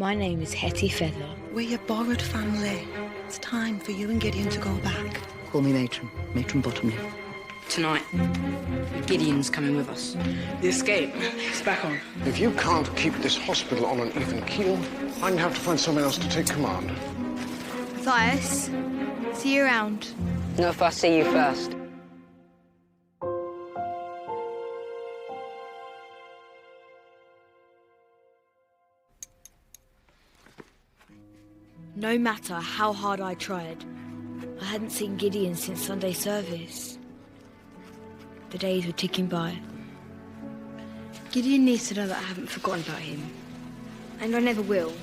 My name is Hetty Feather. We're your borrowed family. It's time for you and Gideon to go back. Call me Matron Bottomly. Tonight, Gideon's coming with us. The escape is back on. If you can't keep this hospital on an even keel, I'm going to have to find someone else to take command. Mathias, see you around. Not if I see you first. No matter how hard I tried, I hadn't seen Gideon since Sunday service. The days were ticking by. Gideon needs to know that I haven't forgotten about him. And I never will.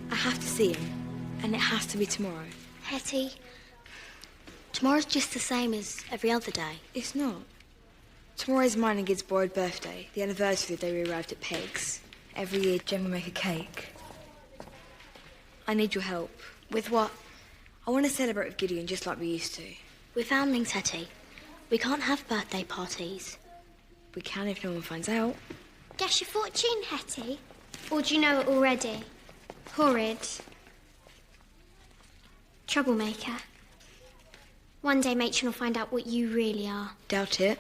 I have to see him, and it has to be tomorrow. Hetty, tomorrow's just the same as every other day. It's not. Tomorrow's mine and Gid's borrowed birthday, the anniversary of the day we arrived at Peg's. Every year, Jen will make a cake. I need your help. With what? I want to celebrate with Gideon just like we used to. We're foundlings, Hetty. We can't have birthday parties. We can if no one finds out. Guess your fortune, Hetty? Or do you know it already? Horrid. Troublemaker. One day Matron will find out what you really are. Doubt it.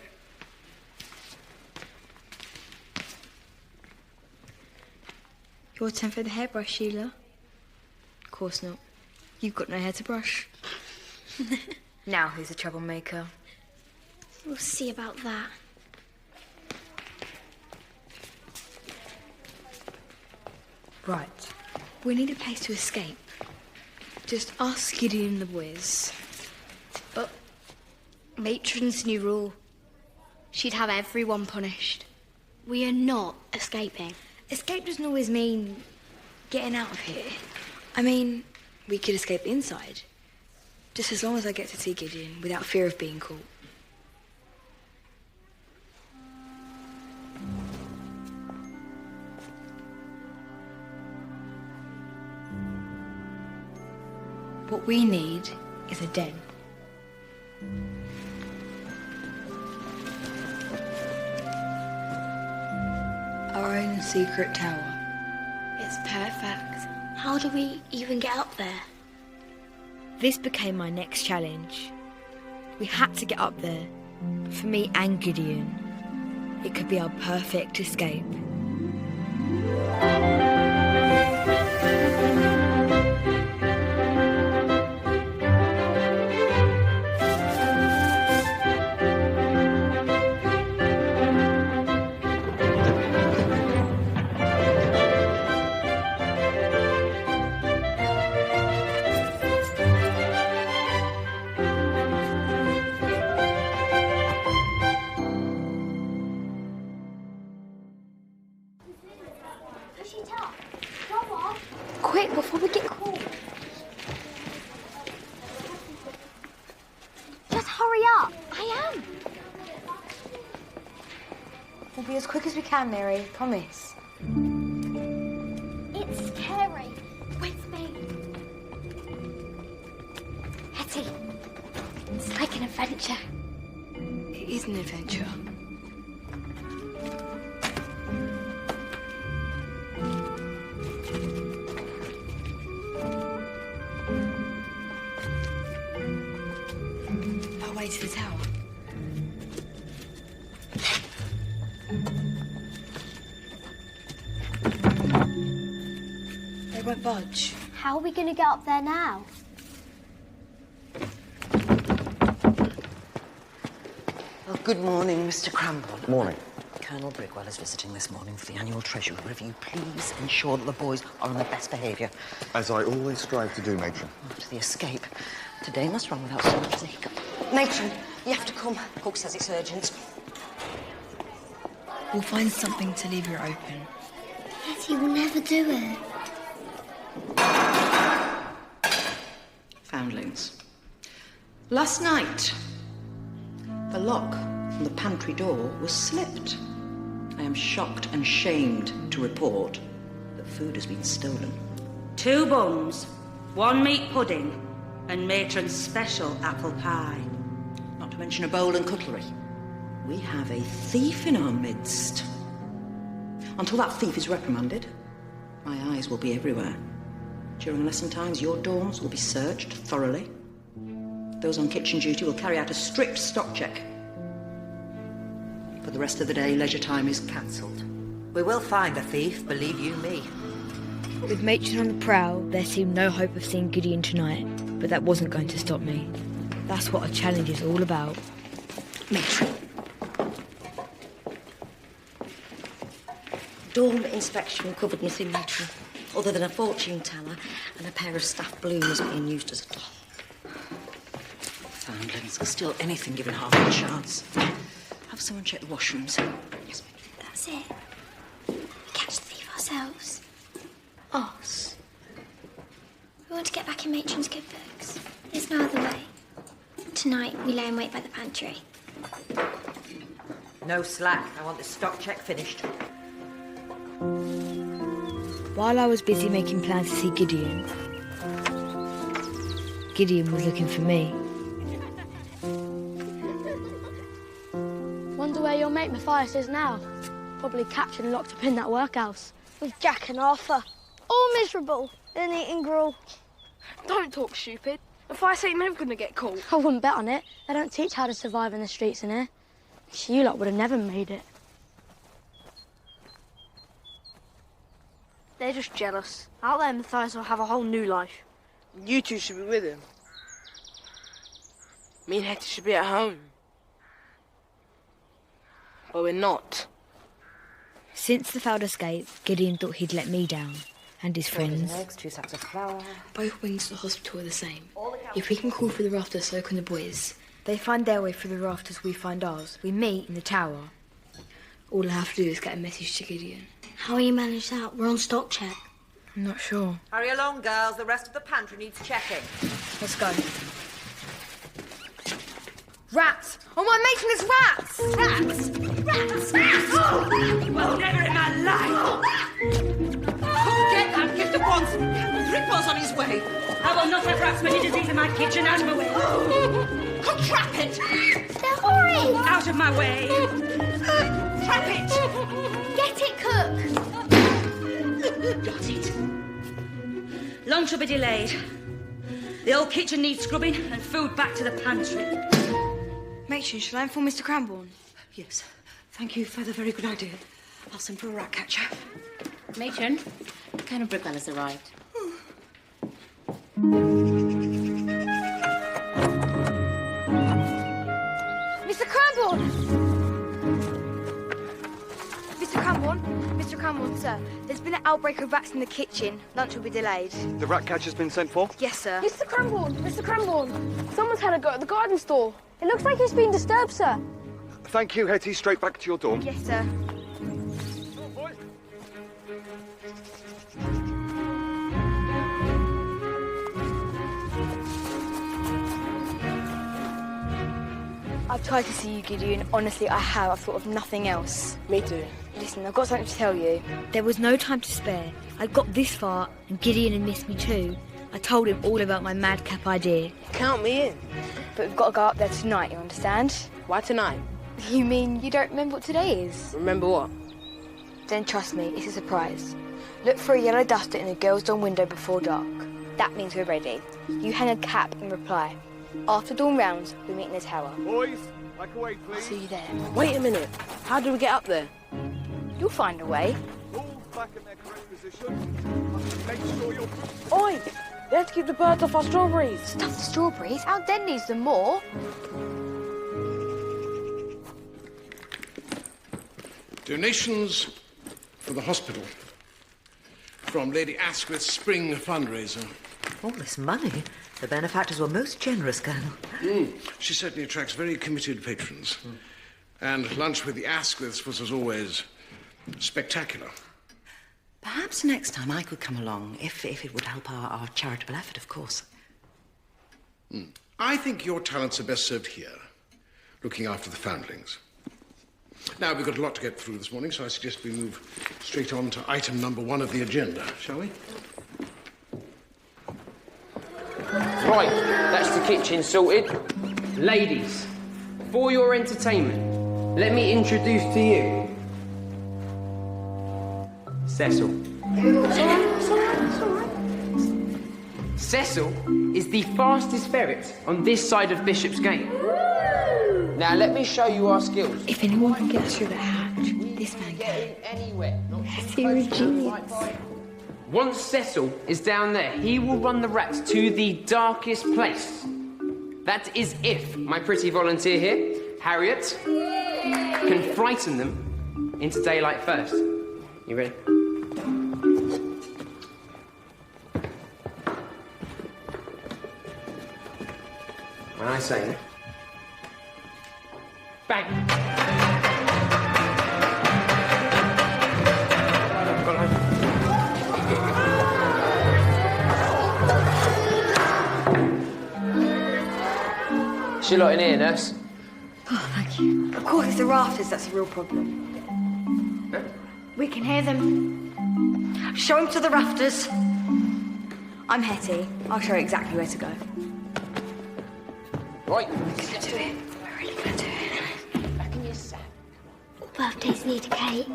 Your turn for the hairbrush, Sheila. Of course not. You've got no hair to brush. Now who's the troublemaker? We'll see about that. Right. We need a place to escape. Just us, Gideon and the boys. But Matron's new rule. She'd have everyone punished. We are not escaping. Escape doesn't always mean getting out of here. I mean, we could escape inside. Just as long as I get to see Gideon without fear of being caught. What we need is a den. Our own secret tower. It's perfect. How do we even get up there? This became my next challenge. We had to get up there. For me and Gideon. It could be our perfect escape. Quick, before we get caught. Just hurry up. I am. We'll be as quick as we can, Mary. Promise. It's scary. With me. Hetty, it's like an adventure. It is an adventure. Our way to the tower. They won't budge. How are we going to get up there now? Well, good morning, Mr. Cramborne. Morning. Colonel Brigwell is visiting this morning for the annual Treasury review. Please ensure that the boys are on their best behaviour. As I always strive to do, Matron. After the escape, today must run without so much as a hiccup. Matron, you have to come. Cook says it's urgent. We'll find something to leave her open. Hetty will never do it. Foundlings. Last night, the lock on the pantry door was slipped. I am shocked and shamed to report that food has been stolen. 2 buns, 1 meat pudding, and Matron's special apple pie. Not to mention a bowl and cutlery. We have a thief in our midst. Until that thief is reprimanded, My eyes will be everywhere. During lesson times, your dorms will be searched thoroughly. Those on kitchen duty will carry out a strict stock check. For the rest of the day, leisure time is cancelled. We will find the thief, believe you me. With Matron on the prowl, there seemed no hope of seeing Gideon tonight, but that wasn't going to stop me. That's what a challenge is all about. Matron. Dorm inspection uncovered nothing, Matron, other than a fortune teller and a pair of staff bloomers being used as a doll. Foundlings are still anything given half a chance. Have someone check the washrooms. Yes, Matron. That's it. We catch the thief ourselves. Us? We want to get back in Matron's good books. There's no other way. Tonight, we lay in wait by the pantry. No slack. I want this stock check finished. While I was busy making plans to see Gideon, Gideon was looking for me. Wonder where your mate Mathias is now. Probably captured and locked up in that workhouse. With Jack and Arthur. All miserable and eating gruel. Don't talk stupid. Mathias ain't never gonna get caught. I wouldn't bet on it. They don't teach how to survive in the streets in here. You lot would have never made it. They're just jealous. Out there, Mathias will have a whole new life. You two should be with him. Me and Hetty should be at home. But we're not. Since the failed escape, Gideon thought he'd let me down, and his friends. Eggs, 2 sacks of flour. Both wings to the hospital are the same. If we can call through the rafters, so can the boys. They find their way through the rafters, we find ours. We meet in the tower. All I have to do is get a message to Gideon. How will you manage that? We're on stock check. I'm not sure. Hurry along, girls. The rest of the pantry needs checking. Let's go. Rats! Oh, my Matron, there's rats! Rats! Rats! Well, never in my life! Get that gift at once! Ripple's on his way! I will not have rats made disease in my kitchen out of my way. Trap it! They're horrid! Out of my way! Trap it! Get it, cook! Got it. Lunch will be delayed. The old kitchen needs scrubbing and food back to the pantry. Matron, shall I inform Mr. Cranbourne? Yes. Thank you, Feather. Very good idea. I'll send for a rat catcher. Matron, Colonel Brookwell has arrived. Mr. Cranbourne! Mr. Cranbourne? Mr. Cranbourne, sir. There's been an outbreak of rats in the kitchen. Lunch will be delayed. The rat catcher's been sent for? Yes, sir. Mr. Cranbourne! Mr. Cranbourne! Someone's had a go at the garden store. It looks like he's been disturbed, sir. Thank you, Hetty. Straight back to your dorm. Yes, sir. I've tried to see you, Gideon. Honestly, I have. I've thought of nothing else. Me too. Listen, I've got something to tell you. There was no time to spare. I got this far, and Gideon had missed me too. I told him all about my madcap idea. Count me in. But we've got to go up there tonight, you understand? Why tonight? You mean you don't remember what today is? Remember what? Then trust me, it's a surprise. Look for a yellow duster in the girls' dorm window before dark. That means we're ready. You hang a cap and reply. After dawn rounds, we meet in the tower. Boys, back away, please. I'll see you there. Wait a minute. How do we get up there? You'll find a way. All back in their correct position. Make sure you're... Oi! We have to keep the birds off our strawberries. Stuff the strawberries? Our den needs them more. Donations for the hospital. From Lady Asquith's spring fundraiser. All this money? The benefactors were most generous, Colonel. She certainly attracts very committed patrons. And lunch with the Asquiths was, as always, spectacular. Perhaps next time I could come along, if it would help our charitable effort, of course. I think your talents are best served here, looking after the foundlings. Now, we've got a lot to get through this morning, so I suggest we move straight on to item number 1 of the agenda, shall we? Right, that's the kitchen sorted. Ladies, for your entertainment, let me introduce to you Cecil. It's all right. Cecil is the fastest ferret on this side of Bishop's Gate. Now, let me show you our skills. If anyone can get through the hatch, this man can. Anywhere. You're a genius. Once Cecil is down there, he will run the rats to the darkest place. That is if my pretty volunteer here, Harriet, can frighten them into daylight first. You ready? When I say bang! Is she lot in here, nurse? Oh, thank you. Of course, it's the rafters that's the real problem. Huh? We can hear them. Show him to the rafters. I'm Hetty. I'll show you exactly where to go. Right. We're gonna do it. We're really gonna do it. Back in your sack. All birthdays need a cake.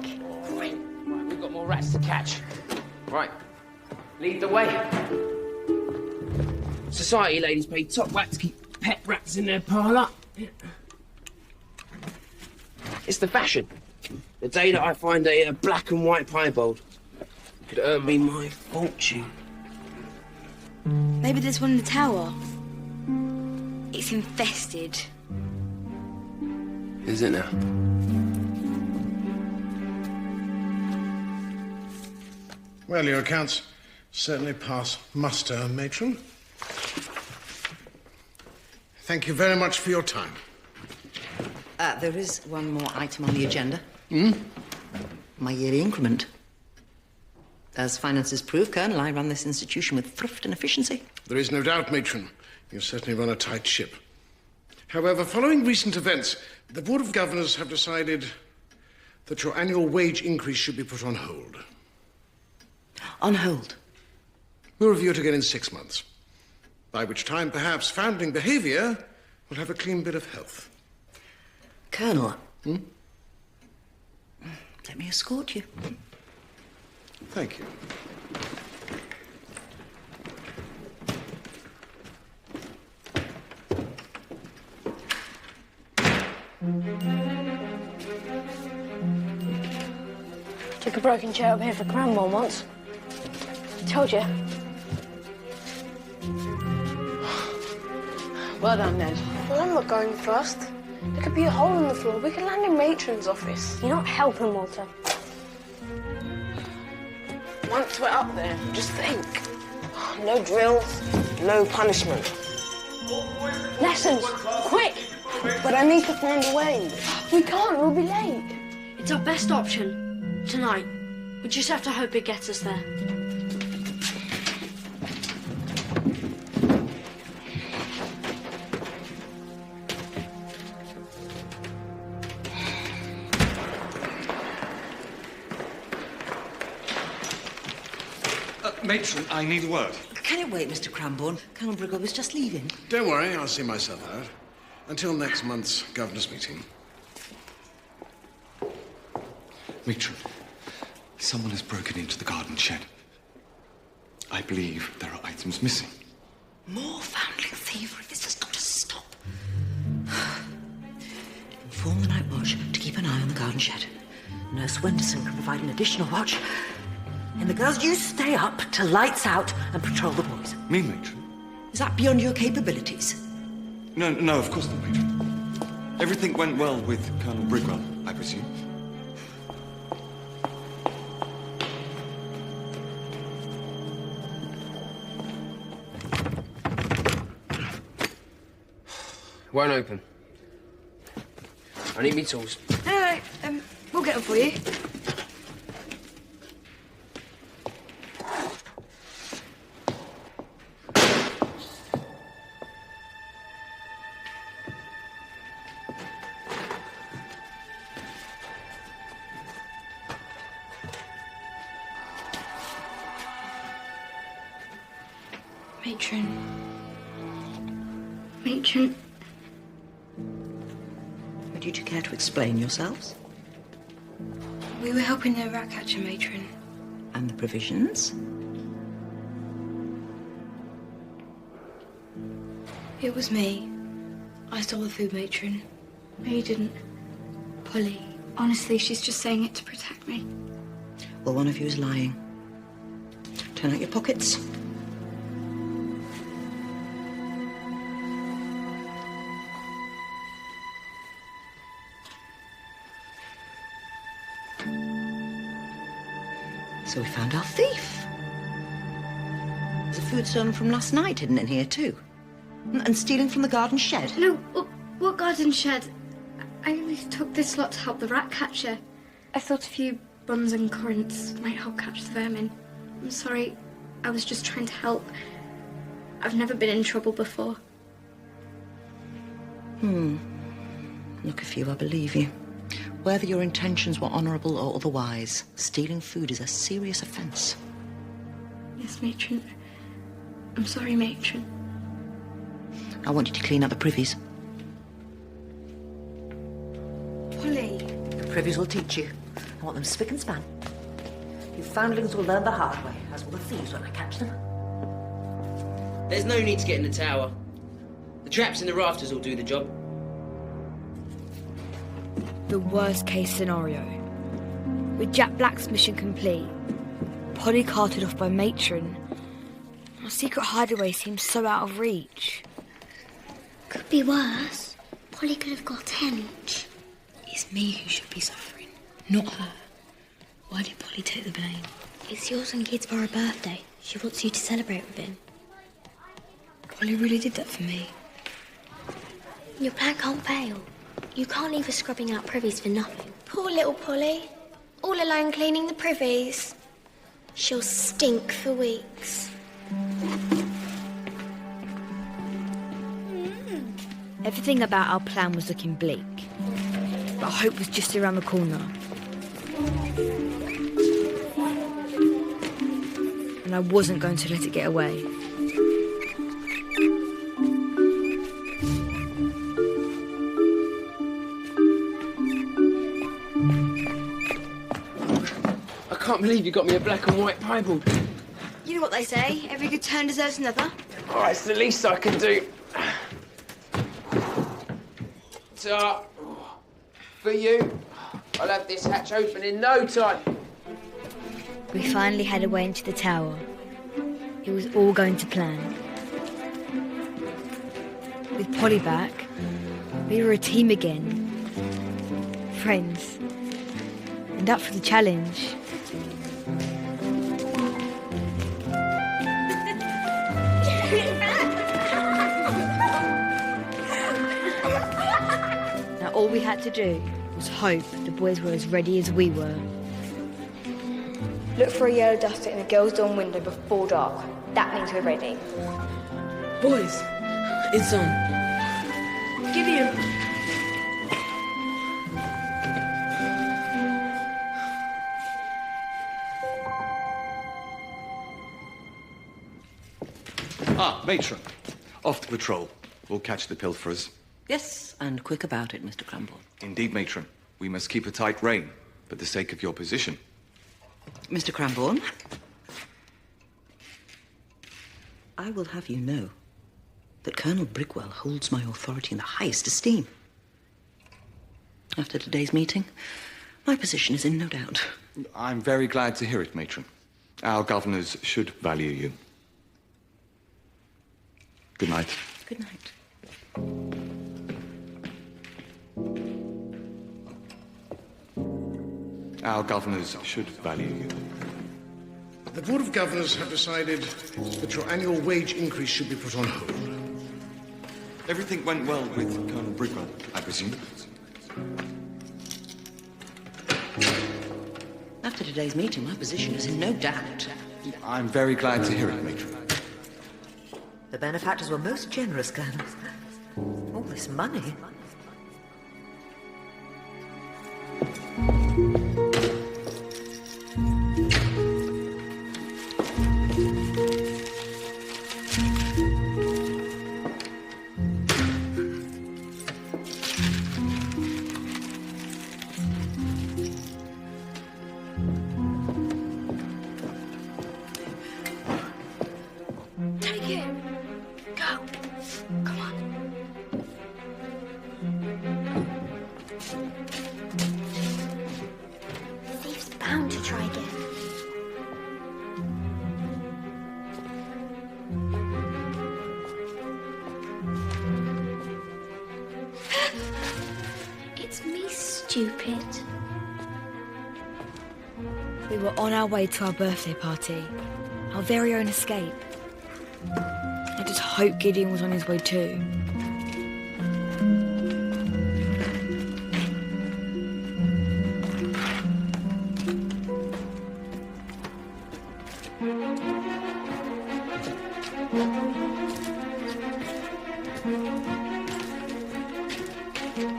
Right, we've got more rats to catch. Right. Lead the way. Society ladies pay top whack to keep pet rats in their parlour. It's the fashion. The day that I find a black and white piebald could earn me my fortune. Maybe there's one in the tower. It's infested. Is it now? Well, your accounts certainly pass muster, matron. Thank you very much for your time. There is one more item on the agenda. Hmm? My yearly increment. As finances prove, Colonel, I run this institution with thrift and efficiency. There is no doubt, matron. You certainly run a tight ship. However, following recent events, the Board of Governors have decided that your annual wage increase should be put on hold. On hold? We'll review it again in 6 months, by which time perhaps foundling behaviour will have a clean bit of health. Colonel. Let me escort you. Thank you. Took a broken chair up here for Grandma once. Told you. Well done, Ned. Well, I'm not going first. There could be a hole in the floor. We could land in Matron's office. You're not helping, Walter. Once we're up there, just think. No drills, no punishment. Lessons, quick! But I need to find a way. We can't, we'll be late. It's our best option. Tonight. We just have to hope it gets us there. Matron, I need a word. Can it wait, Mr. Cranbourne? Colonel Briggle was just leaving. Don't worry, I'll see myself out. Until next month's Governor's meeting. Matron, someone has broken into the garden shed. I believe there are items missing. More foundling thievery. This has got to stop. Inform the night watch to keep an eye on the garden shed. Nurse Wenderson can provide an additional watch. And the girls, you stay up till lights out and patrol the boys. Me, Matron? Is that beyond your capabilities? No, of course not, Matron. Everything went well with Colonel Brigwell, I presume. Won't open. I need me tools. No, we'll get them for you. Matron. Would you two care to explain yourselves? We were helping the rat catcher, Matron. And the provisions? It was me. I stole the food, matron. No, you didn't. Polly. Honestly, she's just saying it to protect me. Well, one of you is lying. Turn out your pockets. So we found our thief. There's a food stolen from last night hidden in here, too. And stealing from the garden shed. No, what garden shed? I only took this lot to help the rat catcher. I thought a few buns and currants might help catch the vermin. I'm sorry, I was just trying to help. I've never been in trouble before. Look, if you, I believe you. Whether your intentions were honourable or otherwise, stealing food is a serious offence. Yes, matron. I'm sorry, matron. I want you to clean up the privies. Polly. The privies will teach you. I want them spick and span. You foundlings will learn the hard way, as will the thieves when I catch them. There's no need to get in the tower. The traps in the rafters will do the job. The worst case scenario. With Jack Black's mission complete, Polly carted off by matron, our secret hideaway seems so out of reach. Could be worse. Polly could have got hench. It's me who should be suffering, not her. Why did Polly take the blame? It's yours and Kid's for her birthday. She wants you to celebrate with him. Polly really did that for me. Your plan can't fail. You can't leave her scrubbing out privies for nothing. Poor little Polly. All alone cleaning the privies. She'll stink for weeks. Everything about our plan was looking bleak, but hope was just around the corner. And I wasn't going to let it get away. I can't believe you got me a black and white piebald. You know what they say, every good turn deserves another. All right, it's the least I can do. So, for you, I'll have this hatch open in no time. We finally had a way into the tower. It was all going to plan. With Polly back, we were a team again. Friends. And up for the challenge. Now all we had to do was hope the boys were as ready as we were. Look for a yellow duster in the girls' dorm window before dark. That means we're ready. Boys, it's on. Gideon! Matron. Off to patrol. We'll catch the pilferers. Yes, and quick about it, Mr. Cramble. Indeed, Matron. We must keep a tight rein, for the sake of your position. Mr. Cramborne, I will have you know that Colonel Brigwell holds my authority in the highest esteem. After today's meeting, my position is in no doubt. I'm very glad to hear it, Matron. Our governors should value you. Good night. Good night. Our governors should value you. The Board of Governors have decided that your annual wage increase should be put on hold. Everything went well with Colonel Brigwell, I presume? After today's meeting, my position is in no doubt. I'm very glad to hear it, Matron. The benefactors were most generous, Colonel. All this money. stupid. We were on our way to our birthday party, our very own escape. I just hope Gideon was on his way too.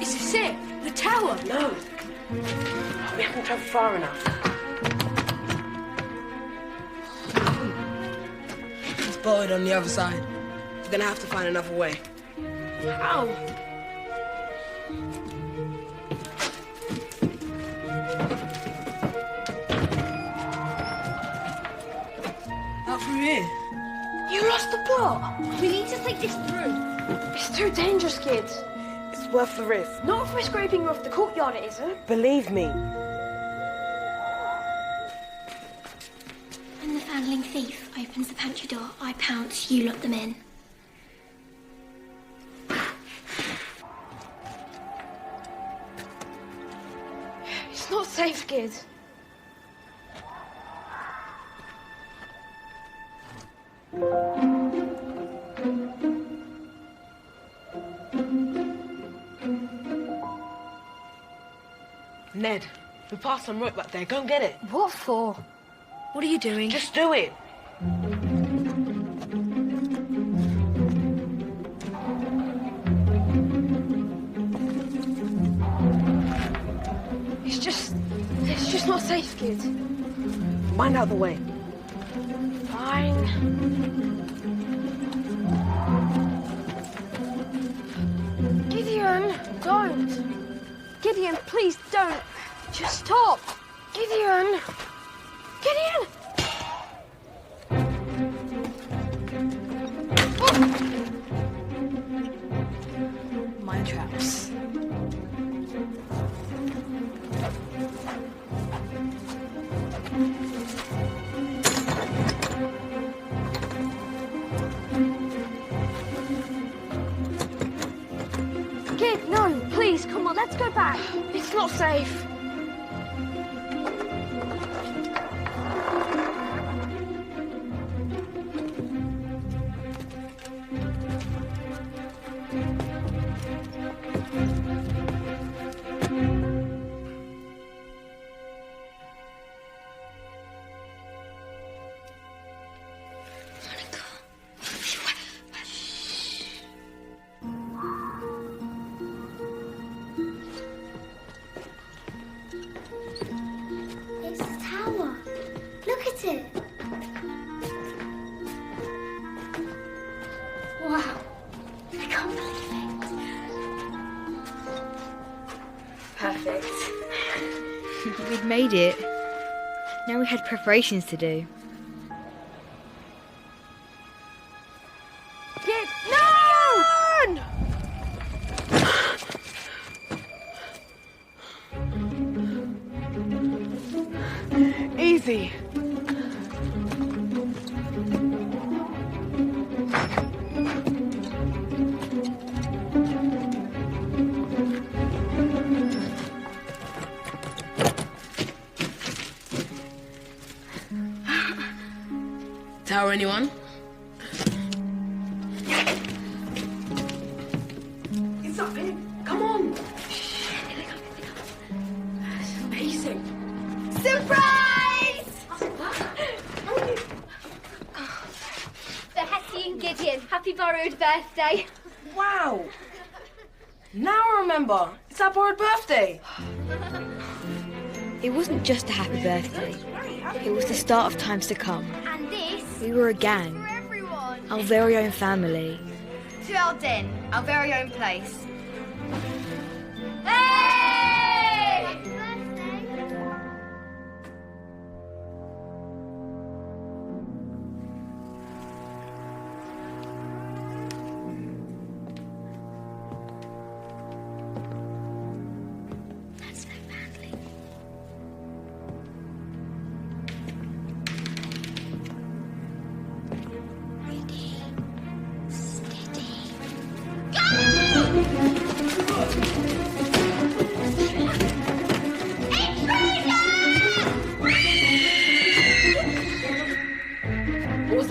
Is this it? The tower? No. We haven't travelled far enough. It's bolted on the other side. We're gonna have to find another way. How? Out through here. You lost the plot. We need to take this through. It's too dangerous, kids. It's worth the risk. Not if we're scraping off the courtyard, it isn't. Believe me. When the foundling thief opens the pantry door, I pounce, you lock them in. It's not safe, kid. Ned, we passed some rope back there. Go and get it. What for? What are you doing? Just do it. It's just not safe, kid. Mind out the way. Fine. Gideon, don't. Gideon, please don't. Just stop. Gideon. Gideon! Mine traps. Kid, no, please, come on, let's go back. It's not safe. It's the tower. Look at it. Wow. I can't believe it. Perfect. We'd made it. Now we had preparations to do. Kid, no! Easy. Tower, anyone? It's up here. Come on. It's amazing. Surprise! For Hetty and Gideon, happy borrowed birthday. Wow. Now I remember. It's our borrowed birthday. It wasn't just a happy birthday. It was the start of times to come. And this We were a gang. for everyone. Our very own family. To our den, our very own place. Hey! Happy birthday. That's no foundling. Ready, steady, go!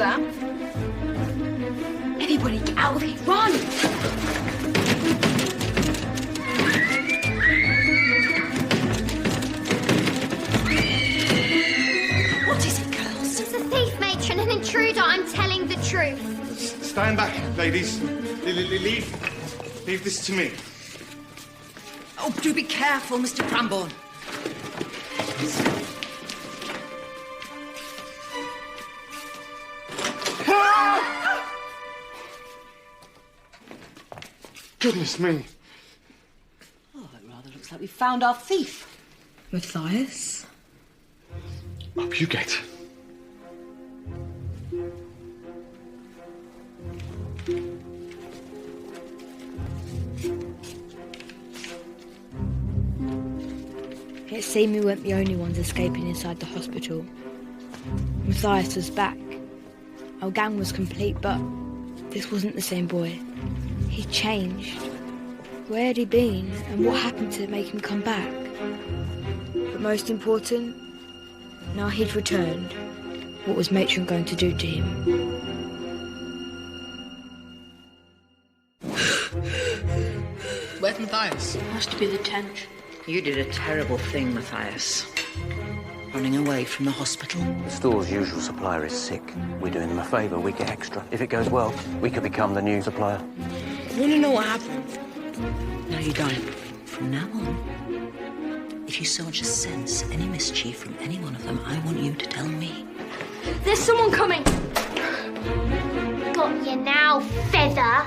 that. Everybody get out of here, run! What is it, girls? It's a thief, matron, an intruder. I'm telling the truth. Stand back, ladies. Leave this to me. Oh, do be careful, Mr. Cranbourne. Goodness me. Oh, it rather looks like we found our thief. Mathias? Up you get. It seemed we weren't the only ones escaping inside the hospital. Mathias was back. Our gang was complete, but this wasn't the same boy. He'd changed. Where had he been, and what happened to make him come back? But most important, now he'd returned, what was Matron going to do to him? Where's Mathias? Has to be the tent. You did a terrible thing, Mathias. Running away from the hospital. The store's usual supplier is sick. We're doing them a favour, we get extra. If it goes well, we could become the new supplier. You want to know what happened? No, you don't. From now on, if you so much as sense any mischief from any one of them, I want you to tell me. There's someone coming! Got you now, Feather.